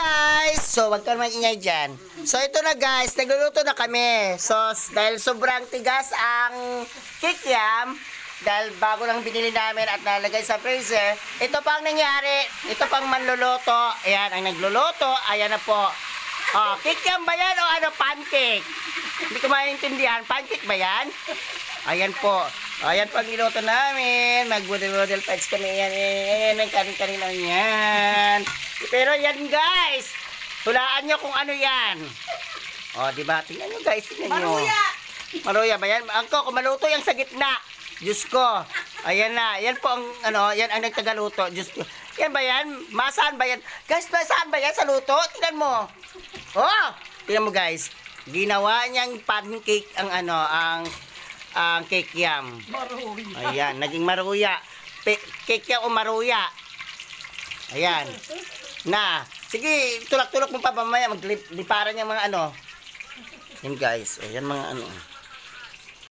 guys! So, wag ka maingay dyan. So, ito na guys, nagluluto na kami. So, dahil sobrang tigas ang kikiam, dahil bago lang binili namin at nalagay sa freezer, ito pang nangyari, ito pang manluluto. Ayan, ang nagluluto, ayan na po. Oh, kikiam ba yan o ano, pancake? Hindi ko maintindihan, pancake ba yan? Ayan po. Ayan pag niluto namin. Mag-model fights kami yan. Ayan, kanin-kanin lang yan. Pero yan guys, hulaan nyo kung ano yan. O, diba? Tingnan nyo guys, tingnan nyo. Maruya! Maruya ba yan? Angko, kung maluto yung sa gitna. Diyos ko. Ayan na. Yan po ang, ano, yan ang nagtagaluto. Diyos ko. Yan ba yan? Masaan ba yan? Guys, masaan ba yan sa luto? Tingnan mo. Oh! Tingnan mo guys. Ginawa niyang pancake ang ano, ang cake yam. Maruya. Ayan, naging maruya. Cake yam o maruya. Ayan. Na. Sige, tulak-tulak mo pa mamaya. Magliparan yung mga ano. Yan guys. Ayan mga ano.